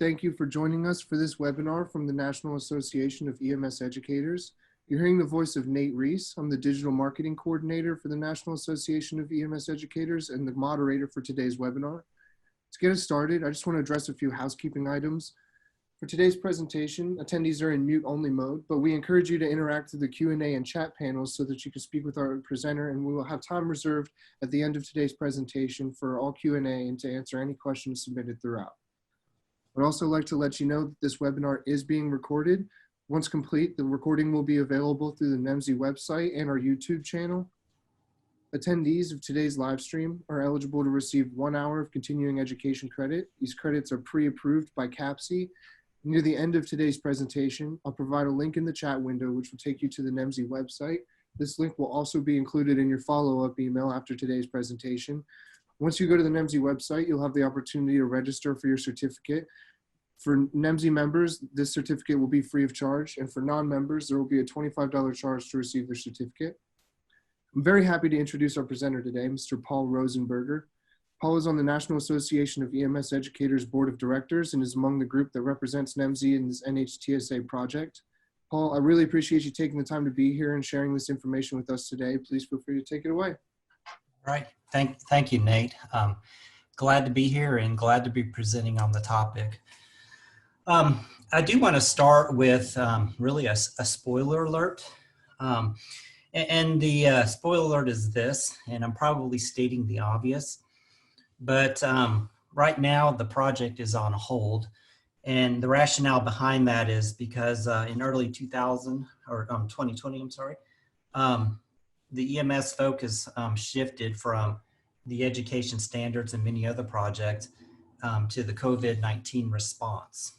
Thank you for joining us for this webinar from the National Association of EMS Educators. You're hearing the voice of Nate Reese. I'm the Digital Marketing Coordinator for the National Association of EMS Educators and the moderator for today's webinar. To get us started, I just want to address a few housekeeping items. For today's presentation, attendees are in mute-only mode, but we encourage you to interact through the Q&A and chat panels so that you can speak with our presenter, and we will have time reserved at the end of today's presentation for all Q&A and to answer any questions submitted throughout. I'd also like to let you know that this webinar is being recorded. Once complete, the recording will be available through the NEMSE website and our YouTube channel. Attendees of today's live stream are eligible to receive 1 hour of continuing education credit. These credits are pre-approved by CAPSE. Near the end of today's presentation, I'll provide a link in the chat window which will take you to the NEMSE website. This link will also be included in your follow-up email after today's presentation. Once you go to the NEMSE website, you'll have the opportunity to register for your certificate. For NEMSE members, this certificate will be free of charge, and for non-members, there will be a $25 charge to receive their certificate. I'm very happy to introduce our presenter today, Mr. Paul Rosenberger. Paul is on the National Association of EMS Educators Board of Directors and is among the group that represents NEMSE in this NHTSA project. Paul, I really appreciate you taking the time to be here and sharing this information with us today. Please feel free to take it away. Right. Thank you, Nate. Glad to be here and glad to be presenting on the topic. I do want to start with really a spoiler alert. The spoiler alert is this, and I'm probably stating the obvious, but right now the project is on hold. And the rationale behind that is because in early 2020, I'm sorry, the EMS focus shifted from the education standards and many other projects to the COVID-19 response.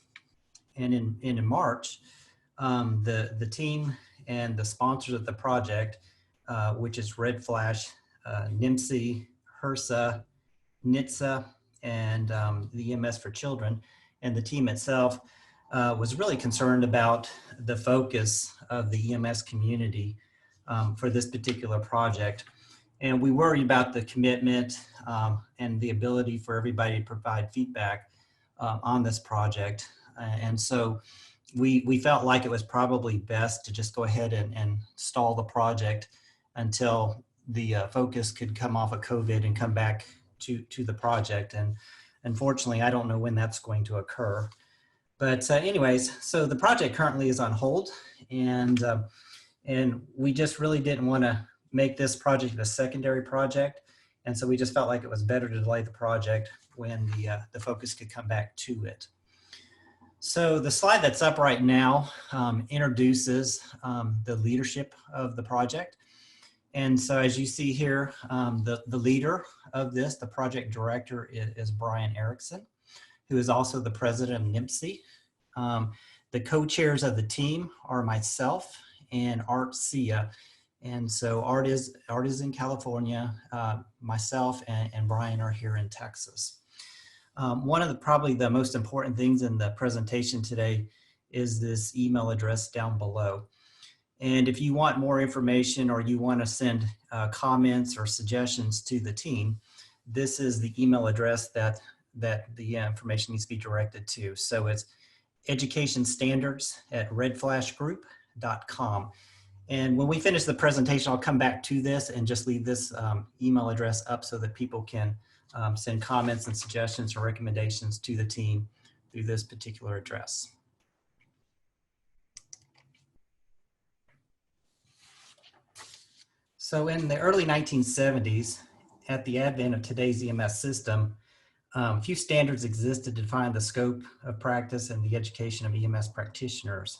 And in March, the team and the sponsors of the project, which is Red Flash, NHTSA, HRSA, NHTSA, and the EMS for Children, and the team itself was really concerned about the focus of the EMS community for this particular project. And we worry about the commitment and the ability for everybody to provide feedback on this project. And so we felt like it was probably best to just go ahead and stall the project until the focus could come off of COVID and come back to the project. And unfortunately, I don't know when that's going to occur. But anyways, so the project currently is on hold, and we just really didn't want to make this project a secondary project. And so we just felt like it was better to delay the project when the focus could come back to it. So the slide that's up right now introduces the leadership of the project. And so as you see here, the leader of this, the project director, is Brian Erickson, who is also the president of NHTSA. The co-chairs of the team are myself and Art Sia. And so Art is in California, myself and Brian are here in Texas. One of probably the most important things in the presentation today is this email address down below. And if you want more information or you want to send comments or suggestions to the team, this is the email address that the information needs to be directed to. So it's educationstandards@redflashgroup.com. And when we finish the presentation, I'll come back to this and just leave this email address up so that people can send comments and suggestions or recommendations to the team through this particular address. So in the early 1970s, at the advent of today's EMS system, a few standards existed to define the scope of practice and the education of EMS practitioners.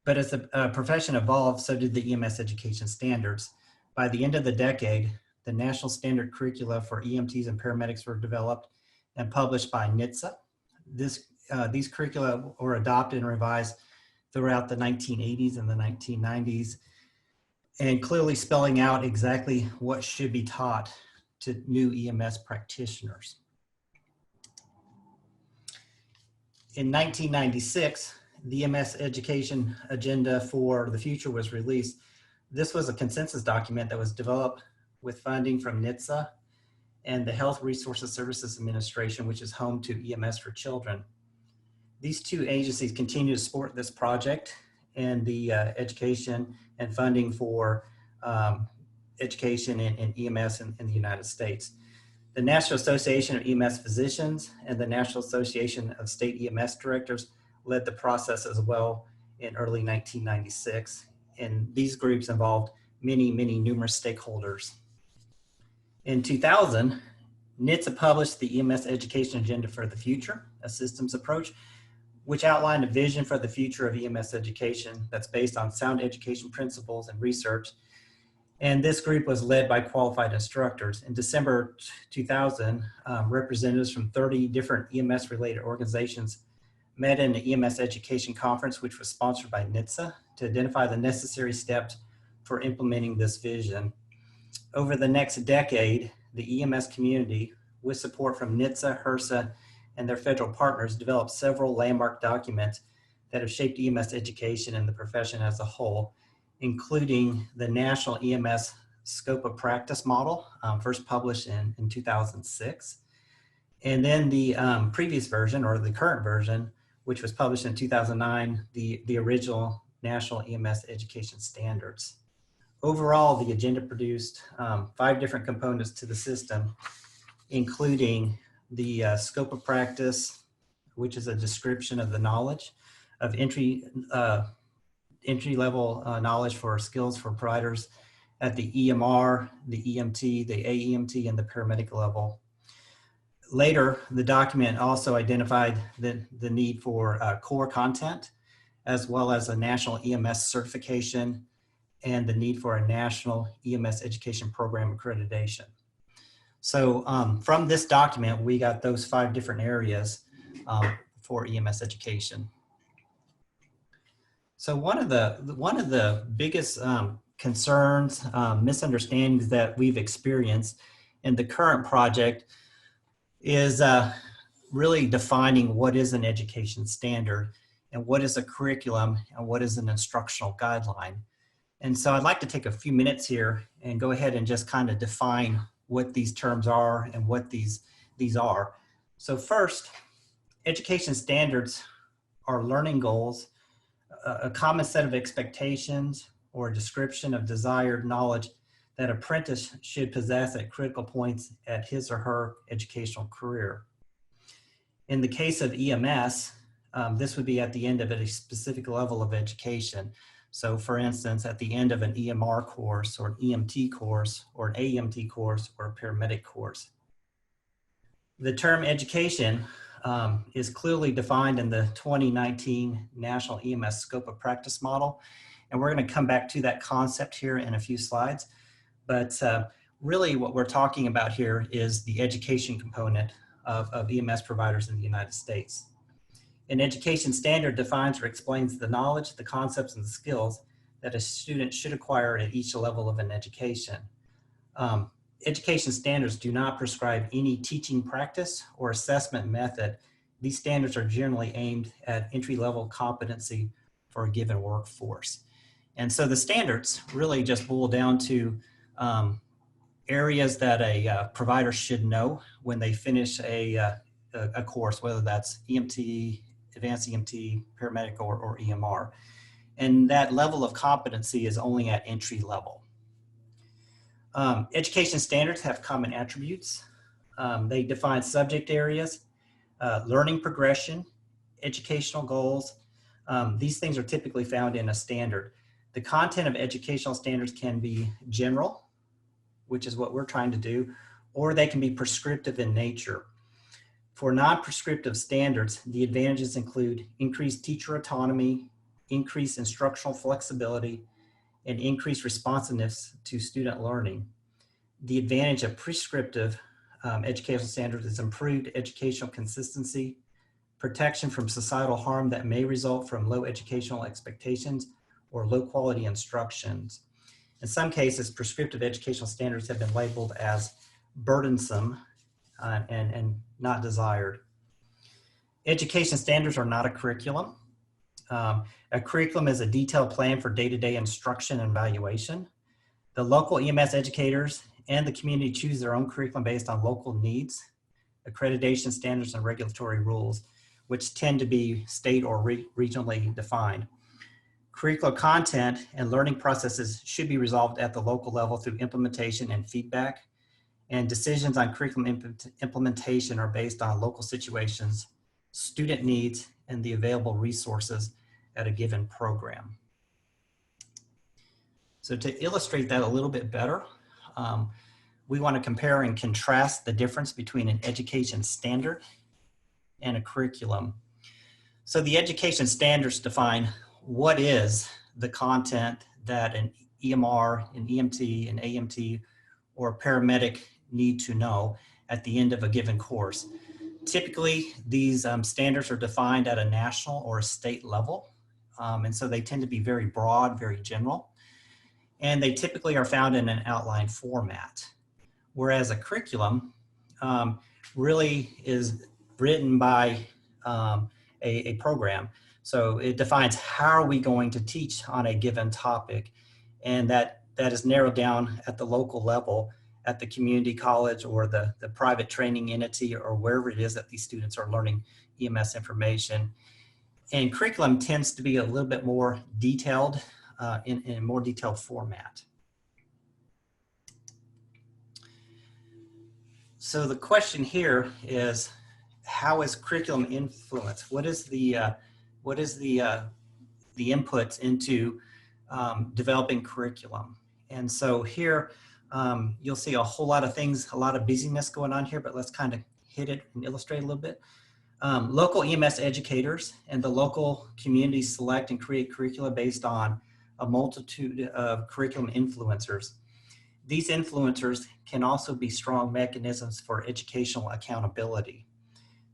But as the profession evolved, so did the EMS education standards. By the end of the decade, the national standard curricula for EMTs and paramedics were developed and published by NHTSA. These curricula were adopted and revised throughout the 1980s and the 1990s, and clearly spelling out exactly what should be taught to new EMS practitioners. In 1996, the EMS Education Agenda for the Future was released. This was a consensus document that was developed with funding from NHTSA and the Health Resources Services Administration, which is home to EMS for Children. These two agencies continue to support this project and the education and funding for education in EMS in the United States. The National Association of EMS Physicians and the National Association of State EMS Directors led the process as well in early 1996. And these groups involved many numerous stakeholders. In 2000, NHTSA published the EMS Education Agenda for the Future, a systems approach, which outlined a vision for the future of EMS education that's based on sound education principles and research. And this group was led by qualified instructors. In December 2000, representatives from 30 different EMS-related organizations met in the EMS Education Conference, which was sponsored by NHTSA, to identify the necessary steps for implementing this vision. Over the next decade, the EMS community, with support from NHTSA, HRSA, and their federal partners, developed several landmark documents that have shaped EMS education and the profession as a whole, including the National EMS Scope of Practice Model, first published in 2006. And then the previous version, or the current version, which was published in 2009, the original National EMS Education Standards. Overall, the agenda produced 5 different components to the system, including the scope of practice, which is a description of the knowledge of entry-level knowledge for skills for providers at the EMR, the EMT, the AEMT, and the paramedic level. Later, the document also identified the need for core content, as well as a national EMS certification and the need for a national EMS education program accreditation. So from this document, we got those 5 different areas for EMS education. So one of the biggest concerns, misunderstandings that we've experienced in the current project is really defining what is an education standard and what is a curriculum and what is an instructional guideline. And so I'd like to take a few minutes here and go ahead and just kind of define what these terms are and what these are. So first, education standards are learning goals, a common set of expectations or a description of desired knowledge that apprentice should possess at critical points at his or her educational career. In the case of EMS, this would be at the end of a specific level of education. So for instance, at the end of an EMR course or an EMT course or an AEMT course or a paramedic course. The term education is clearly defined in the 2019 National EMS Scope of Practice Model. And we're going to come back to that concept here in a few slides. But really what we're talking about here is the education component of EMS providers in the United States. An education standard defines or explains the knowledge, the concepts, and the skills that a student should acquire at each level of an education. Education standards do not prescribe any teaching practice or assessment method. These standards are generally aimed at entry-level competency for a given workforce. And so the standards really just boil down to areas that a provider should know when they finish a course, whether that's EMT, advanced EMT, paramedic, or EMR. And that level of competency is only at entry level. Education standards have common attributes. They define subject areas, learning progression, educational goals. These things are typically found in a standard. The content of educational standards can be general, which is what we're trying to do, or they can be prescriptive in nature. For non-prescriptive standards, the advantages include increased teacher autonomy, increased instructional flexibility, and increased responsiveness to student learning. The advantage of prescriptive educational standards is improved educational consistency, protection from societal harm that may result from low educational expectations or low quality instructions. In some cases, prescriptive educational standards have been labeled as burdensome and not desired. Education standards are not a curriculum. A curriculum is a detailed plan for day-to-day instruction and evaluation. The local EMS educators and the community choose their own curriculum based on local needs, accreditation standards, and regulatory rules. which tend to be state or regionally defined. Curricular content and learning processes should be resolved at the local level through implementation and feedback. And decisions on curriculum implementation are based on local situations, student needs, and the available resources at a given program. So to illustrate that a little bit better, we want to compare and contrast the difference between an education standard and a curriculum. So the education standards define what is the content that an EMR, an EMT, an AMT, or a paramedic need to know at the end of a given course. Typically, these standards are defined at a national or a state level, and so they tend to be very broad, very general, and they typically are found in an outline format. Whereas a curriculum really is written by a program. So it defines how are we going to teach on a given topic, and that is narrowed down at the local level at the community college or the private training entity or wherever it is that these students are learning EMS information. And curriculum tends to be a little bit more detailed in a more detailed format. So the question here is, how is curriculum influenced? What is the inputs into developing curriculum? And so here you'll see a whole lot of things, a lot of busyness going on here, but let's kind of hit it and illustrate a little bit. Local EMS educators and the local communities select and create curricula based on a multitude of curriculum influencers. These influencers can also be strong mechanisms for educational accountability.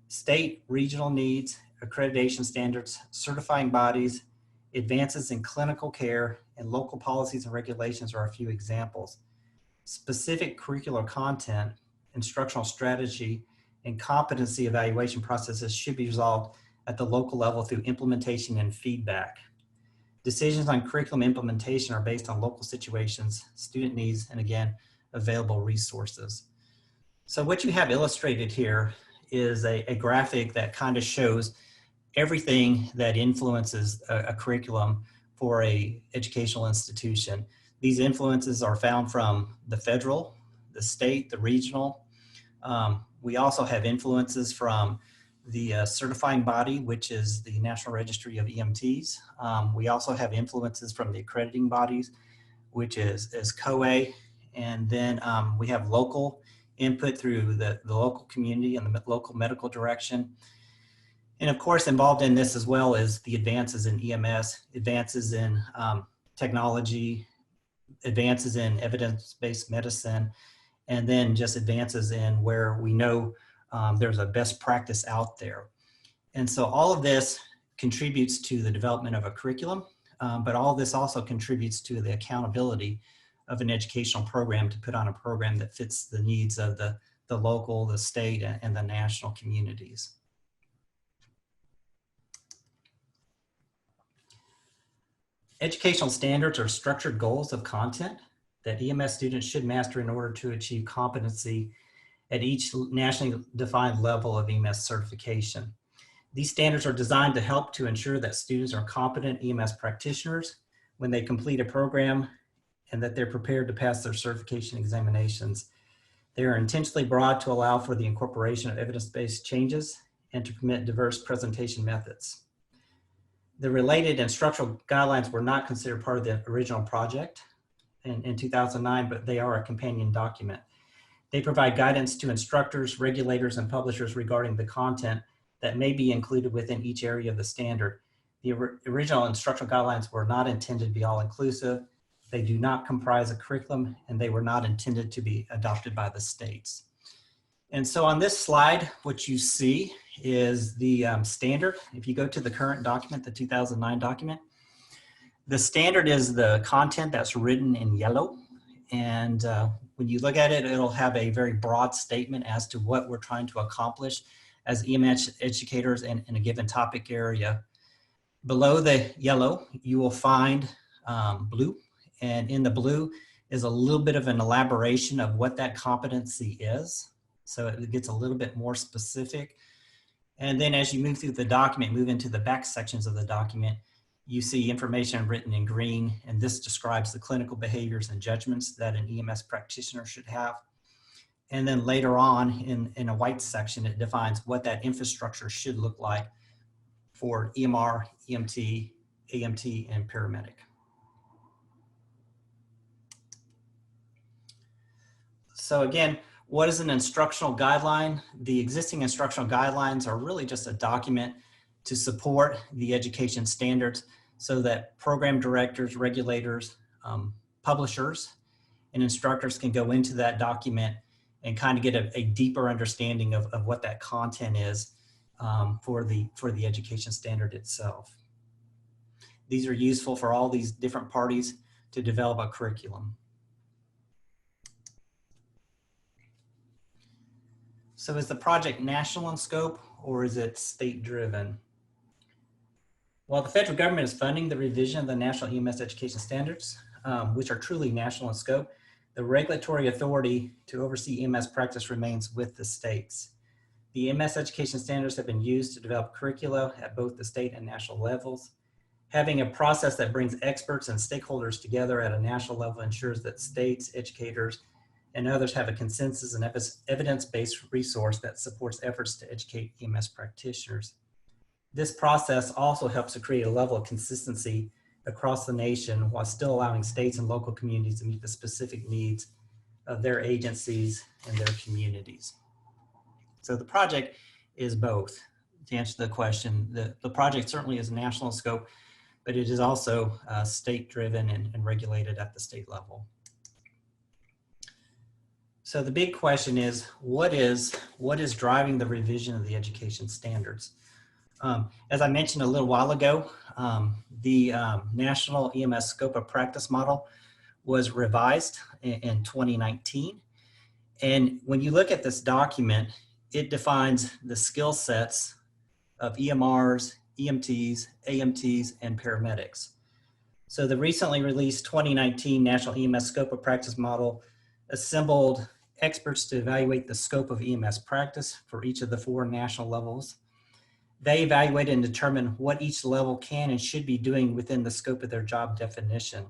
State, regional needs, accreditation standards, certifying bodies, advances in clinical care, and local policies and regulations are a few examples. Specific curricular content, instructional strategy, and competency evaluation processes should be resolved at the local level through implementation and feedback. Decisions on curriculum implementation are based on local situations, student needs, and again, available resources. So what you have illustrated here is a graphic that kind of shows everything that influences a curriculum for a educational institution. These influences are found from the federal, the state, the regional. We also have influences from the certifying body, which is the National Registry of EMTs. We also have influences from the accrediting bodies, which is COA. And then we have local input through the local community and the local medical direction. And of course, involved in this as well is the advances in EMS, advances in technology, advances in evidence-based medicine, and then just advances in where we know there's a best practice out there. And so all of this contributes to the development of a curriculum, but all of this also contributes to the accountability of an educational program to put on a program that fits the needs of the local, the state, and the national communities. Educational standards are structured goals of content that EMS students should master in order to achieve competency at each nationally defined level of EMS certification. These standards are designed to help to ensure that students are competent EMS practitioners when they complete a program and that they're prepared to pass their certification examinations. They are intentionally broad to allow for the incorporation of evidence-based changes and to permit diverse presentation methods. The related instructional guidelines were not considered part of the original project in 2009, but they are a companion document. They provide guidance to instructors, regulators, and publishers regarding the content that may be included within each area of the standard. The original instructional guidelines were not intended to be all-inclusive. They do not comprise a curriculum, and they were not intended to be adopted by the states. And so on this slide, what you see is the standard. If you go to the current document, the 2009 document, the standard is the content that's written in yellow. And when you look at it, it'll have a very broad statement as to what we're trying to accomplish as EMS educators in a given topic area. Below the yellow, you will find blue. And in the blue is a little bit of an elaboration of what that competency is. So it gets a little bit more specific. And then as you move through the document, move into the back sections of the document, you see information written in green, and this describes the clinical behaviors and judgments that an EMS practitioner should have. And then later on in a white section, it defines what that infrastructure should look like for EMR, EMT, AMT, and paramedic. So again, what is an instructional guideline? The existing instructional guidelines are really just a document to support the education standards so that program directors, regulators, publishers, and instructors can go into that document and kind of get a deeper understanding of what that content is for the education standard itself. These are useful for all these different parties to develop a curriculum. So is the project national in scope or is it state driven? Well, the federal government is funding the revision of the National EMS Education Standards, which are truly national in scope. The regulatory authority to oversee EMS practice remains with the states. The EMS Education Standards have been used to develop curricula at both the state and national levels. Having a process that brings experts and stakeholders together at a national level ensures that states, educators, and others have a consensus and evidence-based resource that supports efforts to educate EMS practitioners. This process also helps to create a level of consistency across the nation while still allowing states and local communities to meet the specific needs of their agencies and their communities. So the project is both. To answer the question, the project certainly is national in scope, but it is also state-driven and regulated at the state level. So the big question is, what is driving the revision of the education standards? As I mentioned a little while ago, the National EMS Scope of Practice model was revised in 2019. And when you look at this document, it defines the skill sets of EMRs, EMTs, AMTs, and paramedics. So the recently released 2019 National EMS Scope of Practice model assembled experts to evaluate the scope of EMS practice for each of the 4 national levels. They evaluated and determined what each level can and should be doing within the scope of their job definition.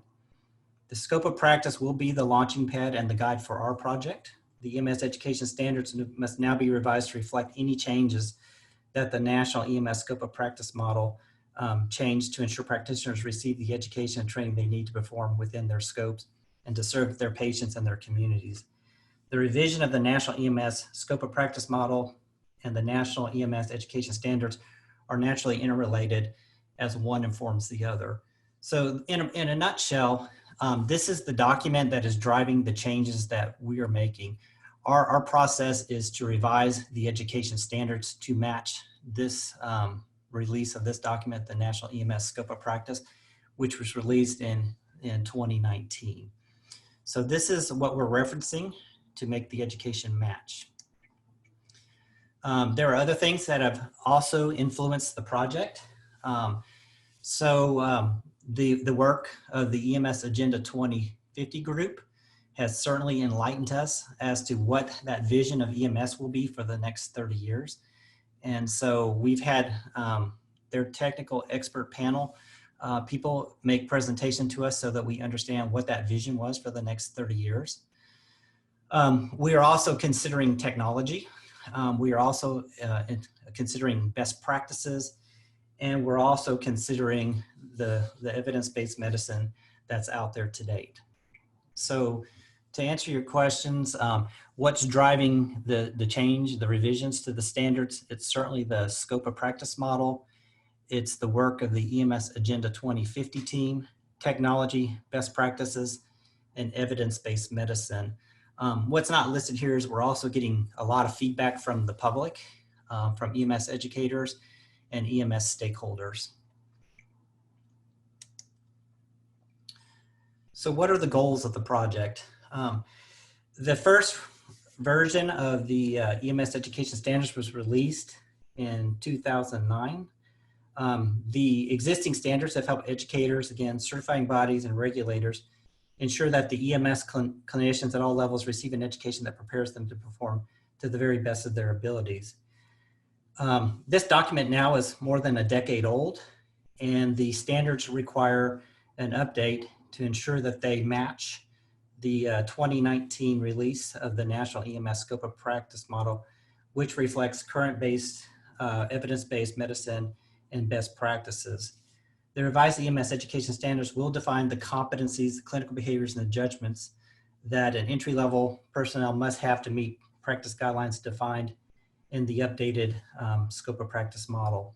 The scope of practice will be the launching pad and the guide for our project. The EMS Education Standards must now be revised to reflect any changes that the National EMS Scope of Practice model changed to ensure practitioners receive the education and training they need to perform within their scopes and to serve their patients and their communities. The revision of the National EMS Scope of Practice model and the National EMS Education Standards are naturally interrelated as one informs the other. So in a nutshell, this is the document that is driving the changes that we are making. Our process is to revise the education standards to match this release of this document, the National EMS Scope of Practice, which was released in 2019. So this is what we're referencing to make the education match. There are other things that have also influenced the project. The work of the EMS Agenda 2050 group has certainly enlightened us as to what that vision of EMS will be for the next 30 years. And so we've had their technical expert panel people make presentation to us so that we understand what that vision was for the next 30 years. We are also considering technology. We are also considering best practices, and we're also considering the evidence-based medicine that's out there to date. So to answer your questions, what's driving the change, the revisions to the standards? It's certainly the scope of practice model. It's the work of the EMS Agenda 2050 team, technology, best practices, and evidence-based medicine. What's not listed here is we're also getting a lot of feedback from the public, from EMS educators and EMS stakeholders. So what are the goals of the project? The first version of the EMS Education Standards was released in 2009. The existing standards have helped educators, again, certifying bodies and regulators ensure that the EMS clinicians at all levels receive an education that prepares them to perform to the very best of their abilities. This document now is more than a decade old, and the standards require an update to ensure that they match the 2019 release of the National EMS Scope of Practice model, which reflects current evidence-based medicine and best practices. The revised EMS education standards will define the competencies, the clinical behaviors, and the judgments that an entry-level personnel must have to meet practice guidelines defined in the updated scope of practice model.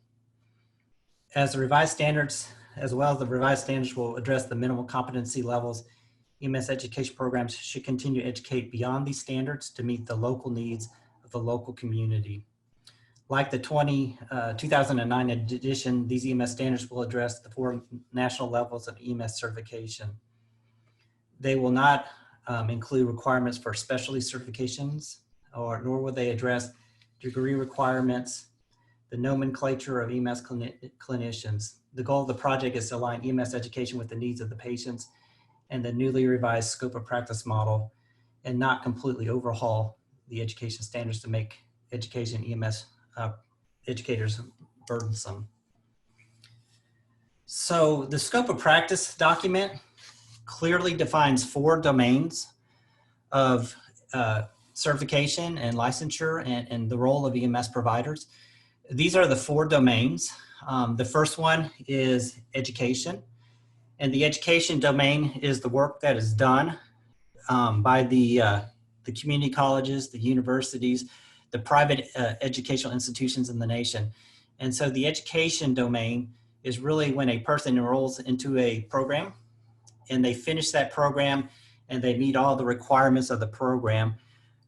As the revised standards, as well as the revised standards will address the minimal competency levels, EMS education programs should continue to educate beyond these standards to meet the local needs of the local community. Like the 2009 edition, these EMS standards will address the 4 national levels of EMS certification. They will not include requirements for specialty certifications, nor will they address degree requirements, the nomenclature of EMS clinicians. The goal of the project is to align EMS education with the needs of the patients and the newly revised scope of practice model, and not completely overhaul the education standards to make education EMS educators burdensome. So the scope of practice document clearly defines 4 domains of certification and licensure and the role of EMS providers. These are the 4 domains. The first one is education, and the education domain is the work that is done by the community colleges, the universities, the private educational institutions in the nation. And so the education domain is really when a person enrolls into a program and they finish that program and they meet all the requirements of the program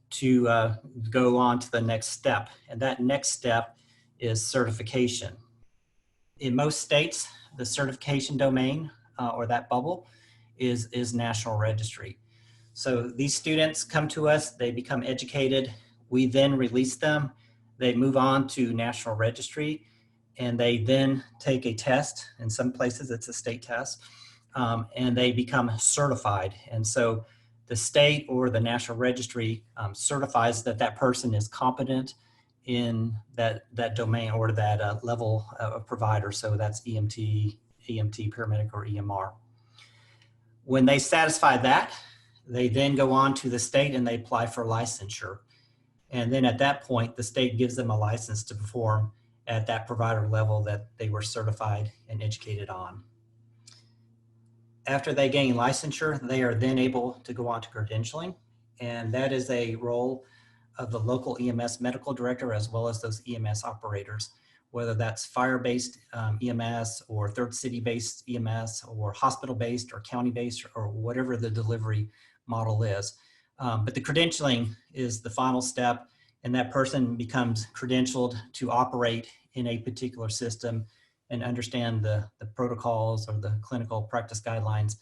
to go on to the next step. And that next step is certification. In most states, the certification domain or that bubble is national registry. So these students come to us, they become educated, we then release them, they move on to national registry, and they then take a test. In some places it's a state test, and they become certified. And so the state or the national registry certifies that that person is competent in that domain or that level of provider. So that's EMT, paramedic, or EMR. When they satisfy that, they then go on to the state and they apply for licensure. And then at that point, the state gives them a license to perform at that provider level that they were certified and educated on. After they gain licensure, they are then able to go on to credentialing. And that is a role of the local EMS medical director as well as those EMS operators, whether that's fire-based EMS or third city-based EMS or hospital-based or county-based or whatever the delivery model is. But the credentialing is the final step, and that person becomes credentialed to operate in a particular system and understand the protocols or the clinical practice guidelines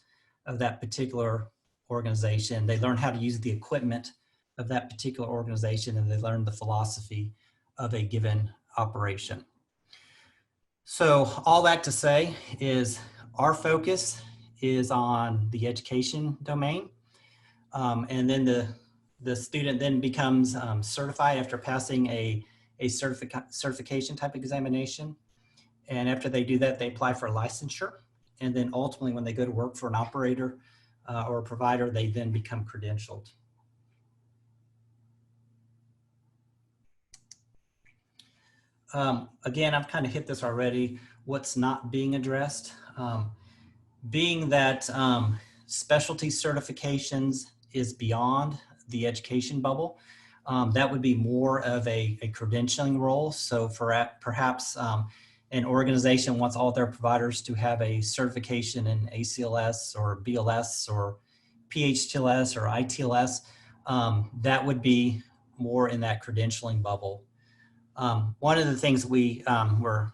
of that particular organization. They learn how to use the equipment of that particular organization, and they learn the philosophy of a given operation. So all that to say is our focus is on the education domain. And then the student then becomes certified after passing a certification type examination. And after they do that, they apply for licensure. And then ultimately, when they go to work for an operator or a provider, they then become credentialed. Again, I've kind of hit this already. What's not being addressed? Being that specialty certifications is beyond the education bubble, that would be more of a credentialing role. So for perhaps an organization wants all their providers to have a certification in ACLS or BLS or PHTLS or ITLS, that would be more in that credentialing bubble. One of the things we were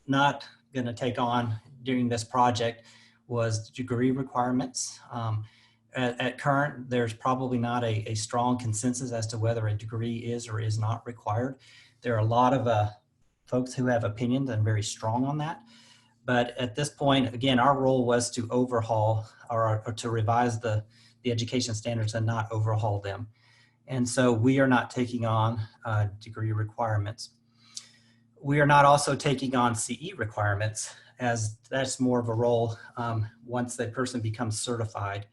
not going to take on during this project was degree requirements. At current, there's probably not a strong consensus as to whether a degree is or is not required. There are a lot of folks who have opinions and very strong on that. But at this point, again, our role was to overhaul or to revise the education standards and not overhaul them. And so we are not taking on degree requirements. We are not also taking on CE requirements, as that's more of a role once the person becomes certified.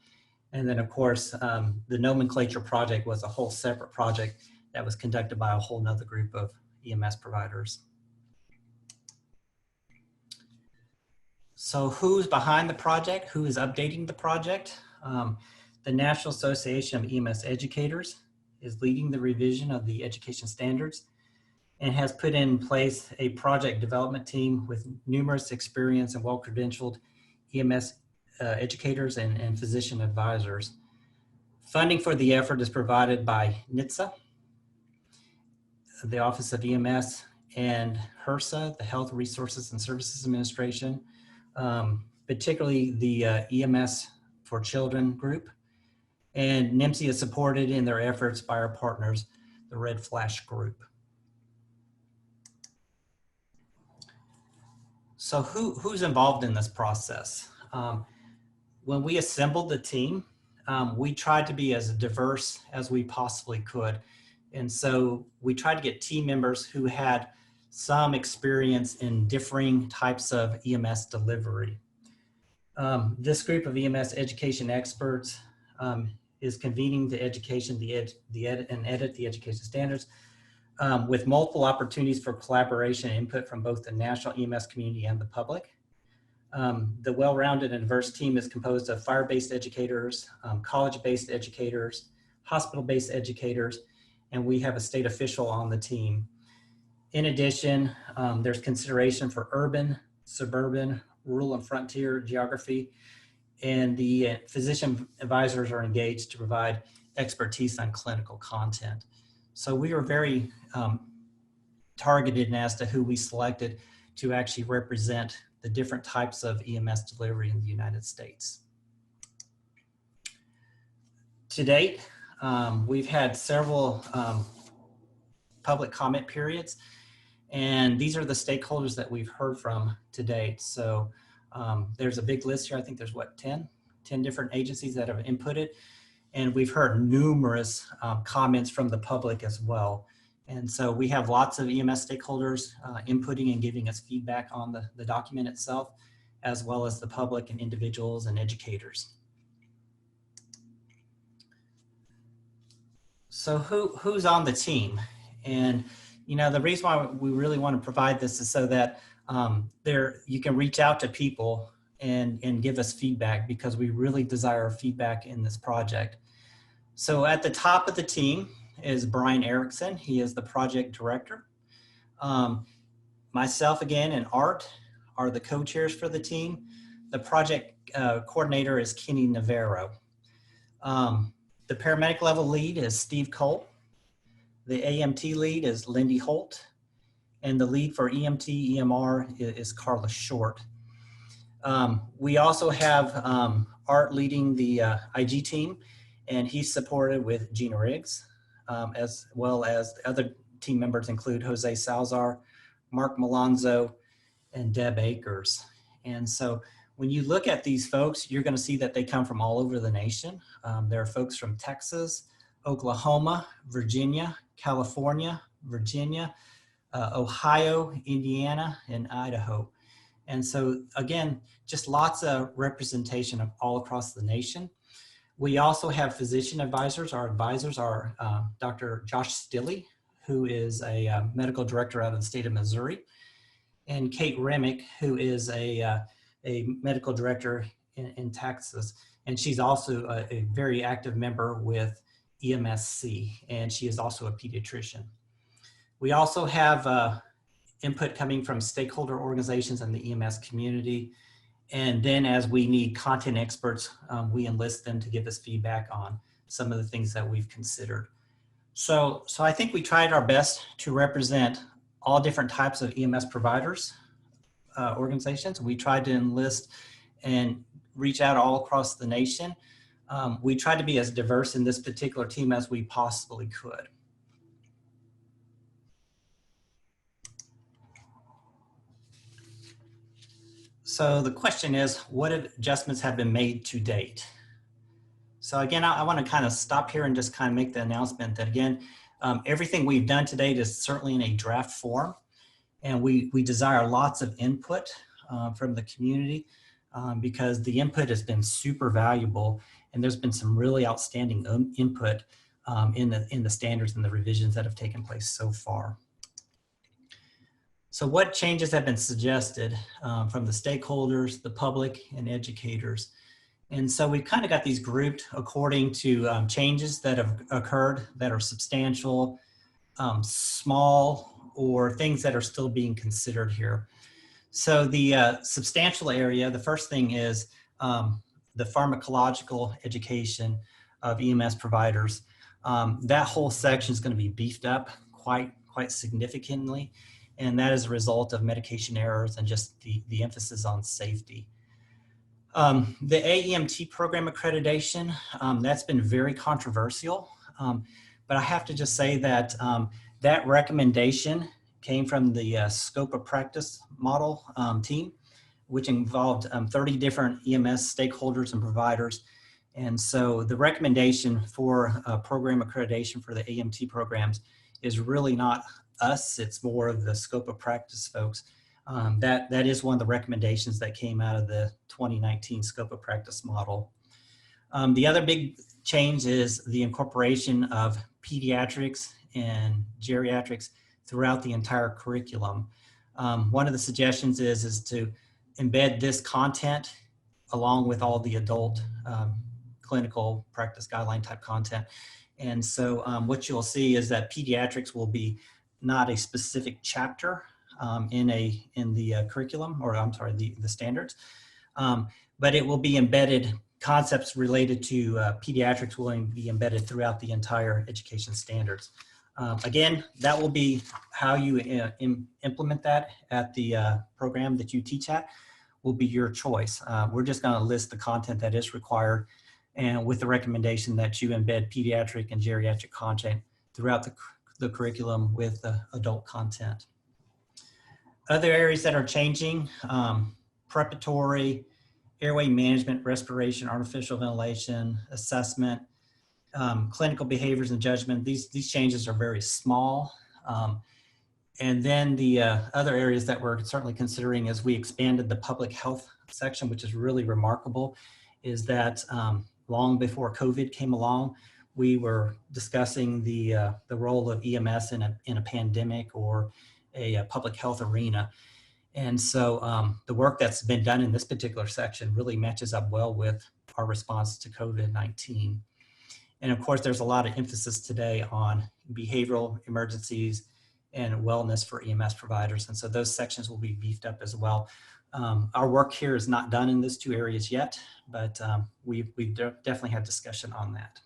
And then of course, the nomenclature project was a whole separate project that was conducted by a whole nother group of EMS providers. So who's behind the project? Who is updating the project? The National Association of EMS Educators is leading the revision of the education standards and has put in place a project development team with numerous experienced and well-credentialed EMS educators and physician advisors. Funding for the effort is provided by NHTSA, the Office of EMS, and HRSA, the Health Resources and Services Administration, particularly the EMS for Children group. And NHTSA is supported in their efforts by our partners, the Red Flash Group. So who's involved in this process? When we assembled the team, we tried to be as diverse as we possibly could. And so we tried to get team members who had some experience in differing types of EMS delivery. This group of EMS education experts is convening the education, and edit the education standards with multiple opportunities for collaboration and input from both the national EMS community and the public. The well-rounded and diverse team is composed of fire-based educators, college-based educators, hospital-based educators, and we have a state official on the team. In addition, there's consideration for urban, suburban, rural, and frontier geography, and the physician advisors are engaged to provide expertise on clinical content. So we were very targeted as to who we selected to actually represent the different types of EMS delivery in the United States. To date, we've had several public comment periods, and these are the stakeholders that we've heard from to date. So there's a big list here. I think there's what, 10 different agencies that have inputted, and we've heard numerous comments from the public as well. And so we have lots of EMS stakeholders inputting and giving us feedback on the document itself, as well as the public and individuals and educators. So who's on the team? And you know, the reason why we really want to provide this is so that you can reach out to people and give us feedback, because we really desire feedback in this project. So at the top of the team is Brian Erickson. He is the project director. Myself again and Art are the co-chairs for the team. The project coordinator is Kenny Navarro. The paramedic level lead is Steve Cole. The AMT lead is Lindy Holt. And the lead for EMT EMR is Carla Short. We also have Art leading the IG team, and he's supported with Gina Riggs, as well as the other team members include Jose Salazar, Mark Malonzo, and Deb Akers. And so when you look at these folks, you're going to see that they come from all over the nation. There are folks from Texas, Oklahoma, Virginia, California, Virginia, Ohio, Indiana, and Idaho. And so again, just lots of representation of all across the nation. We also have physician advisors. Our advisors are Dr. Josh Stilley, who is a medical director out of the state of Missouri, and Kate Remick, who is a medical director in Texas. And she's also a very active member with EMSC, and she is also a pediatrician. We also have input coming from stakeholder organizations and the EMS community. And then as we need content experts, we enlist them to give us feedback on some of the things that we've considered. So I think we tried our best to represent all different types of EMS providers, organizations. We tried to enlist and reach out all across the nation. We tried to be as diverse in this particular team as we possibly could. So the question is, what adjustments have been made to date? So again, I want to kind of stop here and just kind of make the announcement that again, everything we've done to date is certainly in a draft form. And we desire lots of input from the community because the input has been super valuable, and there's been some really outstanding input in the standards and the revisions that have taken place so far. So what changes have been suggested from the stakeholders, the public, and educators? And so we've kind of got these grouped according to changes that have occurred that are substantial, small, or things that are still being considered here. So the substantial area, the first thing is the pharmacological education of EMS providers. That whole section is going to be beefed up quite significantly, and that is a result of medication errors and just the emphasis on safety. The AEMT program accreditation, that's been very controversial, but I have to just say that that recommendation came from the scope of practice model team, which involved 30 different EMS stakeholders and providers. And so the recommendation for program accreditation for the AEMT programs is really not us, it's more of the scope of practice folks. That is one of the recommendations that came out of the 2019 scope of practice model. The other big change is the incorporation of pediatrics and geriatrics throughout the entire curriculum. One of the suggestions is to embed this content along with all the adult clinical practice guideline type content. And so what you'll see is that pediatrics will be not a specific chapter in the curriculum, or I'm sorry, the standards, but it will be embedded. Concepts related to pediatrics will be embedded throughout the entire education standards. Again, that will be how you implement that at the program that you teach at, will be your choice. We're just going to list the content that is required, and with the recommendation that you embed pediatric and geriatric content throughout the curriculum with adult content. Other areas that are changing, preparatory, airway management, respiration, artificial ventilation, assessment, clinical behaviors and judgment. These changes are very small. And then the other areas that we're certainly considering as we expanded the public health section, which is really remarkable, is that long before COVID came along, we were discussing the role of EMS in a pandemic or a public health arena. And so the work that's been done in this particular section really matches up well with our response to COVID-19. And of course, there's a lot of emphasis today on behavioral emergencies and wellness for EMS providers. And so those sections will be beefed up as well. Our work here is not done in those two areas yet, but we've definitely had discussion on that.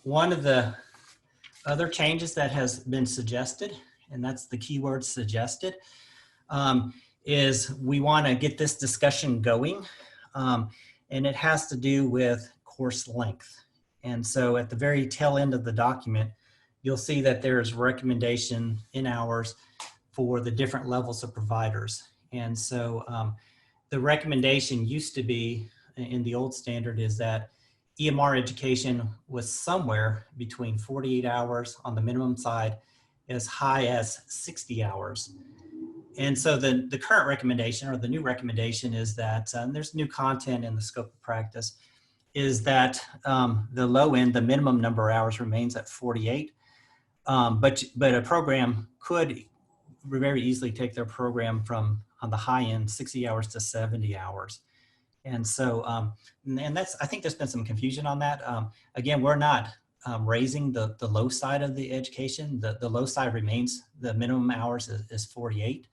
One of the other changes that has been suggested, and that's the keyword suggested, is we want to get this discussion going, and it has to do with course length. And so at the very tail end of the document, you'll see that there's recommendation in hours for the different levels of providers. And so the recommendation used to be in the old standard is that EMR education was somewhere between 48 hours on the minimum side, as high as 60 hours. And so the current recommendation, or the new recommendation, is that there's new content in the scope of practice, is that the low end, the minimum number of hours remains at 48, but a program could very easily take their program from, on the high end, 60 hours to 70 hours. And so, and that's, I think there's been some confusion on that. Again, we're not raising the low side of the education. The low side remains, the minimum hours is 48.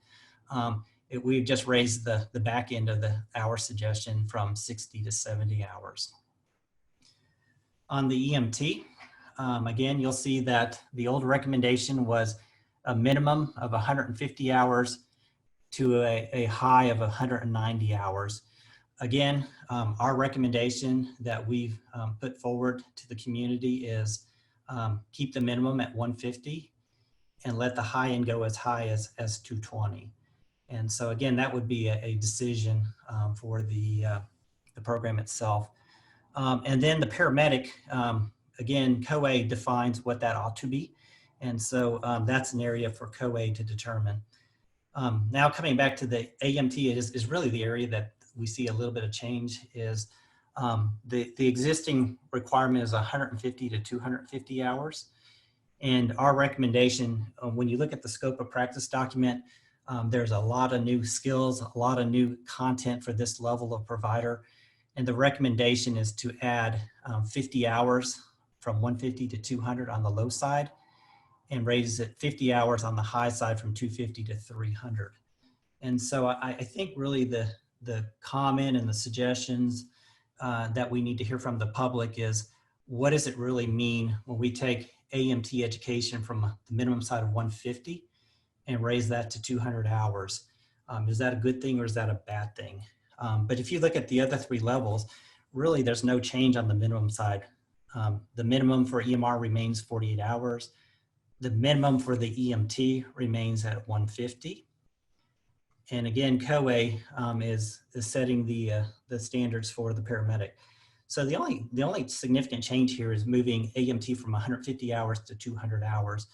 We've just raised the back end of the hour suggestion from 60 to 70 hours. On the EMT, again, you'll see that the old recommendation was a minimum of 150 hours to a high of 190 hours. Again, our recommendation that we've put forward to the community is keep the minimum at 150 and let the high end go as high as 220. And so again, that would be a decision for the program itself. And then the paramedic, again, COA defines what that ought to be. And so that's an area for COA to determine. Now coming back to the AMT, it is really the area that we see a little bit of change is the existing requirement is 150 to 250 hours. And our recommendation, when you look at the scope of practice document, there's a lot of new skills, a lot of new content for this level of provider. And the recommendation is to add 50 hours from 150 to 200 on the low side and raise it 50 hours on the high side from 250 to 300. And so I think really the comment and the suggestions that we need to hear from the public is, what does it really mean when we take AMT education from the minimum side of 150 and raise that to 200 hours? Is that a good thing or is that a bad thing? But if you look at the other three levels, really there's no change on the minimum side. The minimum for EMR remains 48 hours. The minimum for the EMT remains at 150. And again, COA is setting the standards for the paramedic. So the only significant change here is moving AMT from 150 hours to 200 hours.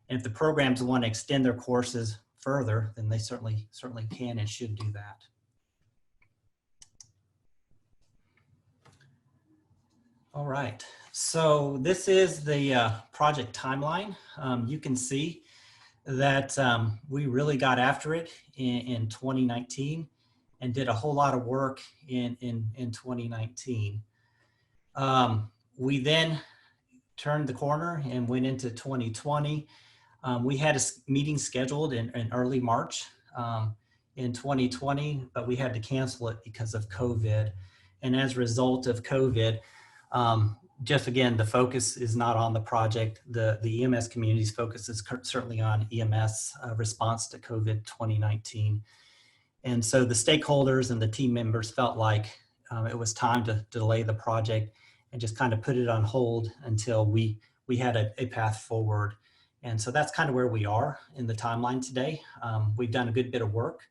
And if the programs want to extend their courses further, then they certainly can and should do that. All right, so this is the project timeline. You can see that we really got after it in 2019 and did a whole lot of work in 2019. We then turned the corner and went into 2020. We had a meeting scheduled in early March in 2020, but we had to cancel it because of COVID. And as a result of COVID, just again, the focus is not on the project. The EMS community's focus is certainly on EMS response to COVID 2019. And so the stakeholders and the team members felt like it was time to delay the project and just kind of put it on hold until we had a path forward. And so that's kind of where we are in the timeline today. We've done a good bit of work.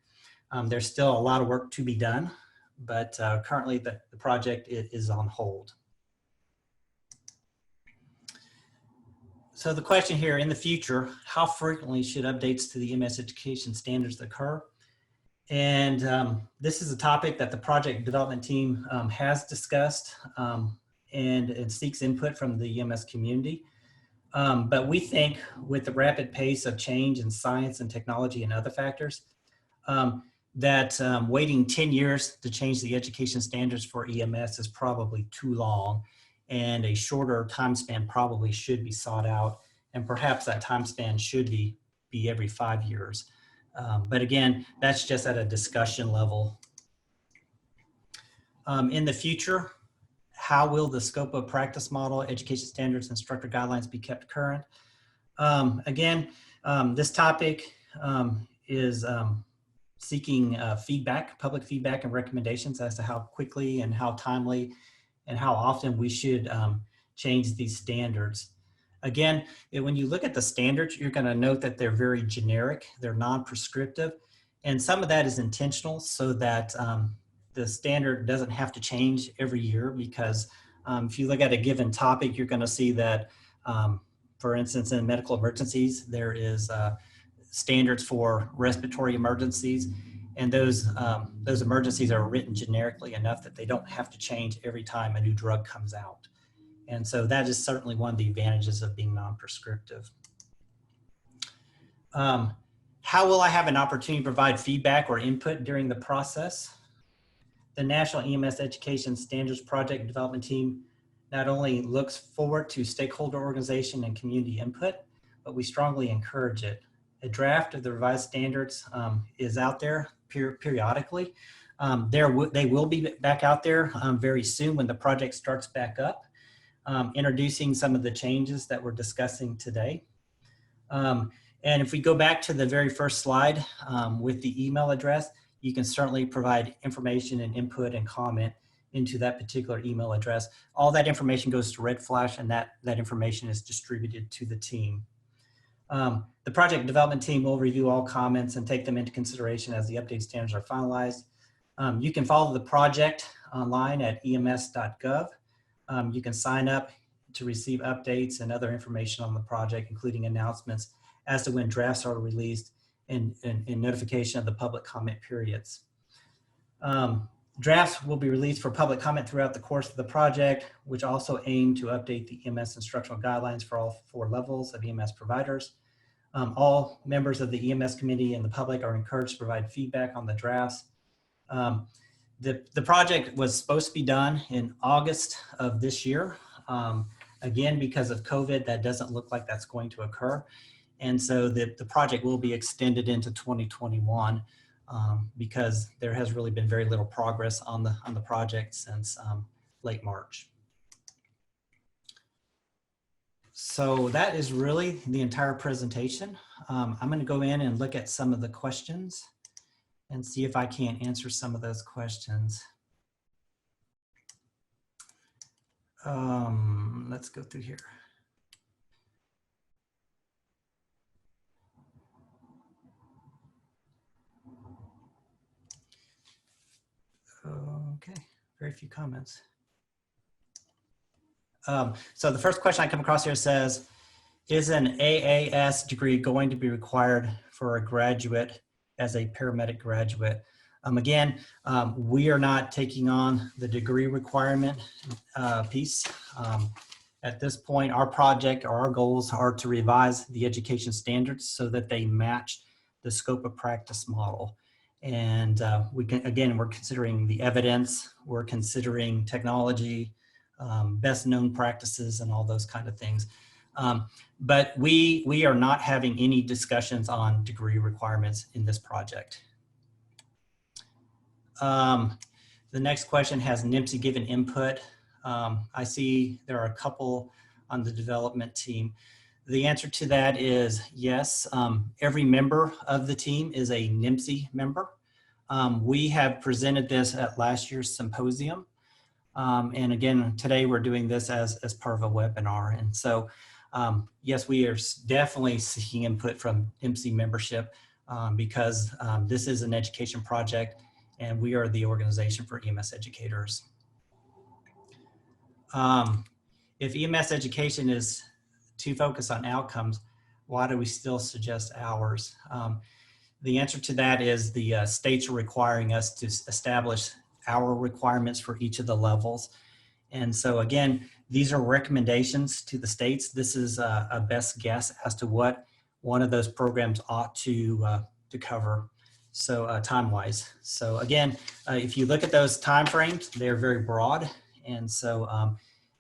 There's still a lot of work to be done, but currently the project is on hold. So the question here, in the future, how frequently should updates to the EMS education standards occur? And this is a topic that the project development team has discussed and seeks input from the EMS community. But we think with the rapid pace of change in science and technology and other factors, that waiting 10 years to change the education standards for EMS is probably too long, and a shorter time span probably should be sought out, and perhaps that time span should be every 5 years. But again, that's just at a discussion level. In the future, how will the scope of practice model, education standards, instructor guidelines be kept current? Again, this topic is seeking feedback, public feedback and recommendations as to how quickly and how timely and how often we should change these standards. Again, when you look at the standards, you're going to note that they're very generic, they're non-prescriptive, and some of that is intentional so that the standard doesn't have to change every year, because if you look at a given topic, you're going to see that, for instance, in medical emergencies, there is standards for respiratory emergencies, and those emergencies are written generically enough that they don't have to change every time a new drug comes out. And so that is certainly one of the advantages of being non-prescriptive. How will I have an opportunity to provide feedback or input during the process? The National EMS Education Standards Project Development Team not only looks forward to stakeholder organization and community input, but we strongly encourage it. A draft of the revised standards is out there periodically. They will be back out there very soon when the project starts back up, introducing some of the changes that we're discussing today. And if we go back to the very first slide with the email address, you can certainly provide information and input and comment into that particular email address. All that information goes to Red Flash, and that information is distributed to the team. The project development team will review all comments and take them into consideration as the updated standards are finalized. You can follow the project online at ems.gov. You can sign up to receive updates and other information on the project, including announcements as to when drafts are released and notification of the public comment periods. Drafts will be released for public comment throughout the course of the project, which also aim to update the EMS instructional guidelines for all 4 levels of EMS providers. All members of the EMS committee and the public are encouraged to provide feedback on the drafts. The project was supposed to be done in August of this year. Again, because of COVID, that doesn't look like that's going to occur. And so the project will be extended into 2021 because there has really been very little progress on the project since late March. So that is really the entire presentation. I'm going to go in and look at some of the questions and see if I can answer some of those questions. Let's go through here. Okay, very few comments. So the first question I come across here says, is an AAS degree going to be required for a graduate as a paramedic graduate? Again, we are not taking on the degree requirement piece. At this point, our project or our goals are to revise the education standards so that they match the scope of practice model. And we're considering the evidence, we're considering technology, best known practices and all those kind of things. But we are not having any discussions on degree requirements in this project. The next question, has NHTSA given input? I see there are a couple on the development team. The answer to that is yes. Every member of the team is a NHTSA member. We have presented this at last year's symposium. And again, today we're doing this as part of a webinar. And so, yes, we are definitely seeking input from NHTSA membership because this is an education project and we are the organization for EMS educators. If EMS education is to focus on outcomes, why do we still suggest hours? The answer to that is the states are requiring us to establish hour requirements for each of the levels. And so again, these are recommendations to the states. This is a best guess as to what one of those programs ought to cover. So time-wise. So again, if you look at those timeframes, they're very broad. And so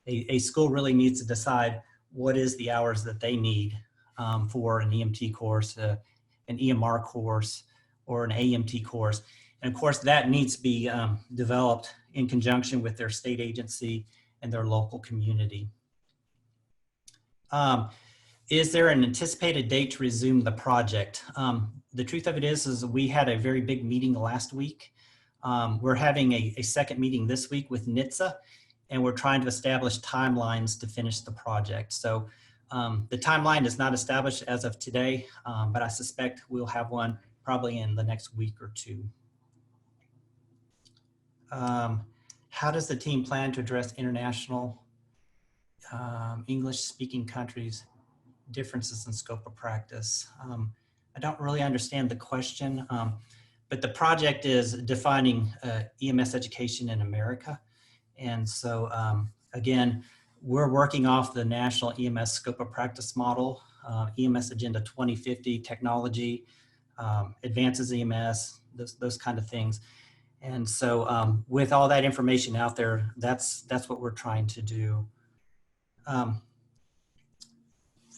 a school really needs to decide what is the hours that they need for an EMT course, an EMR course, or an AMT course. And of course, that needs to be developed in conjunction with their state agency and their local community. Is there an anticipated date to resume the project? The truth of it is we had a very big meeting last week. We're having a second meeting this week with NHTSA, and we're trying to establish timelines to finish the project. So the timeline is not established as of today, but I suspect we'll have one probably in the next week or two. How does the team plan to address international English-speaking countries' differences in scope of practice? I don't really understand the question, but the project is defining EMS education in America. And so, again, we're working off the National EMS Scope of Practice model, EMS Agenda 2050, technology, advances EMS, those kind of things. And so with all that information out there, that's what we're trying to do.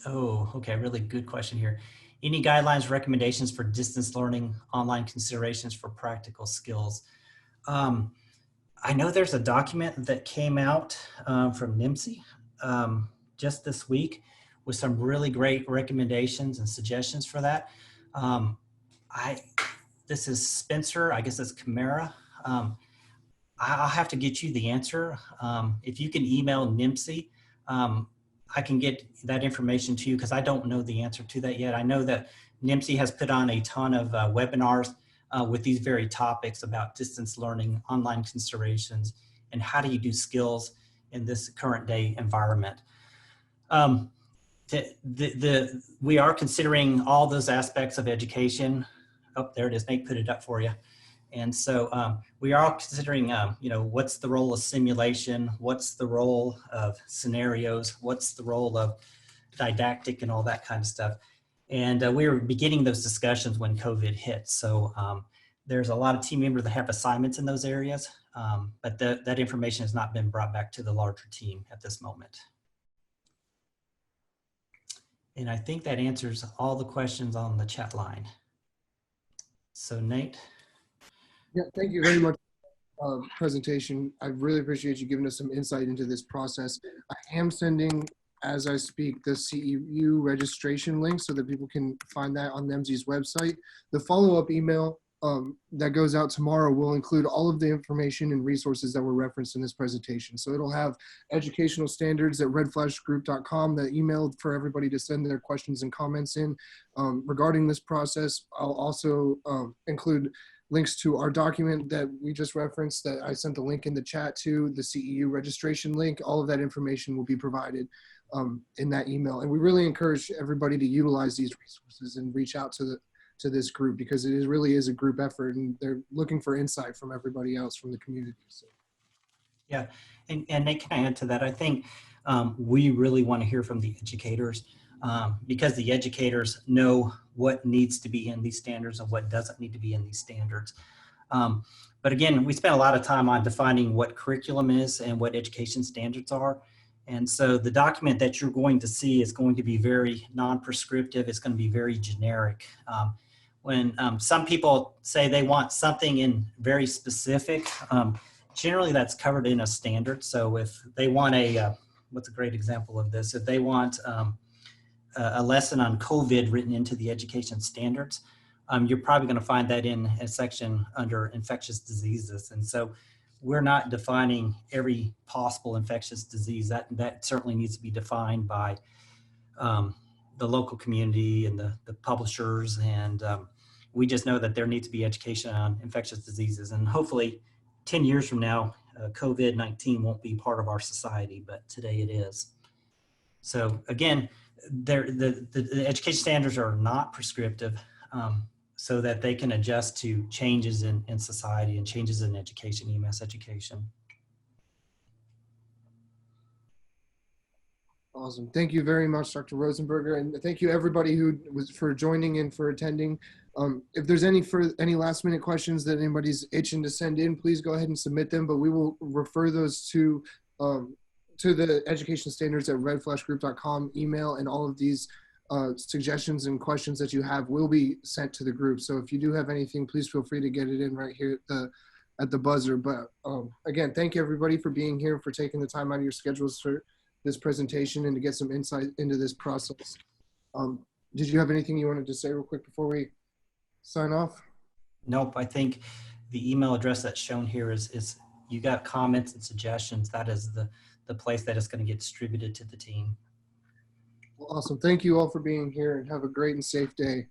Oh, okay, really good question here. Any guidelines, recommendations for distance learning, online considerations for practical skills? I know there's a document that came out from NHTSA just this week with some really great recommendations and suggestions for that. This is Spencer, I guess it's Camara. I'll have to get you the answer. If you can email NHTSA, I can get that information to you because I don't know the answer to that yet. I know that NHTSA has put on a ton of webinars with these very topics about distance learning, online considerations, and how do you do skills in this current day environment. Um, we are considering all those aspects of education. Oh, there it is. Nate put it up for you. And so we are considering, what's the role of simulation? What's the role of scenarios? What's the role of didactic and all that kind of stuff? And we were beginning those discussions when COVID hit. So there's a lot of team members that have assignments in those areas, but that information has not been brought back to the larger team at this moment. And I think that answers all the questions on the chat line. So Nate. Yeah, thank you very much for the presentation. I really appreciate you giving us some insight into this process. I am sending, as I speak, the CEU registration link so that people can find that on NEMSI's website. The follow-up email that goes out tomorrow will include all of the information and resources that were referenced in this presentation. So it'll have educational standards at redflashgroup.com, the email for everybody to send their questions and comments in. Regarding this process, I'll also include links to our document that we just referenced that I sent the link in the chat to, the CEU registration link. All of that information will be provided in that email. And we really encourage everybody to utilize these resources and reach out to this group, because it really is a group effort and they're looking for insight from everybody else from the community. So. Yeah, and Nate, can I add to that? I think we really want to hear from the educators because the educators know what needs to be in these standards and what doesn't need to be in these standards. But again, we spent a lot of time on defining what curriculum is and what education standards are. And so the document that you're going to see is going to be very non-prescriptive. It's going to be very generic. When some people say they want something in very specific, generally that's covered in a standard. So if they want what's a great example of this? If they want a lesson on COVID written into the education standards, you're probably going to find that in a section under infectious diseases. And so we're not defining every possible infectious disease. That certainly needs to be defined by the local community and the publishers. And we just know that there needs to be education on infectious diseases. And hopefully 10 years from now, COVID-19 won't be part of our society, but today it is. So again, the education standards are not prescriptive, so that they can adjust to changes in society and changes in education, EMS education. Awesome. Thank you very much, Dr. Rosenberger. And thank you everybody who was for joining and for attending. If there's any last minute questions that anybody's itching to send in, please go ahead and submit them, but we will refer those to the education standards at redflashgroup.com email, and all of these suggestions and questions that you have will be sent to the group. So if you do have anything, please feel free to get it in right here at the buzzer. But again, thank you everybody for being here, for taking the time out of your schedules for this presentation and to get some insight into this process. Did you have anything you wanted to say real quick before we sign off? Nope, I think the email address that's shown here is you got comments and suggestions. That is the place that is going to get distributed to the team. Well, awesome. Thank you all for being here and have a great and safe day.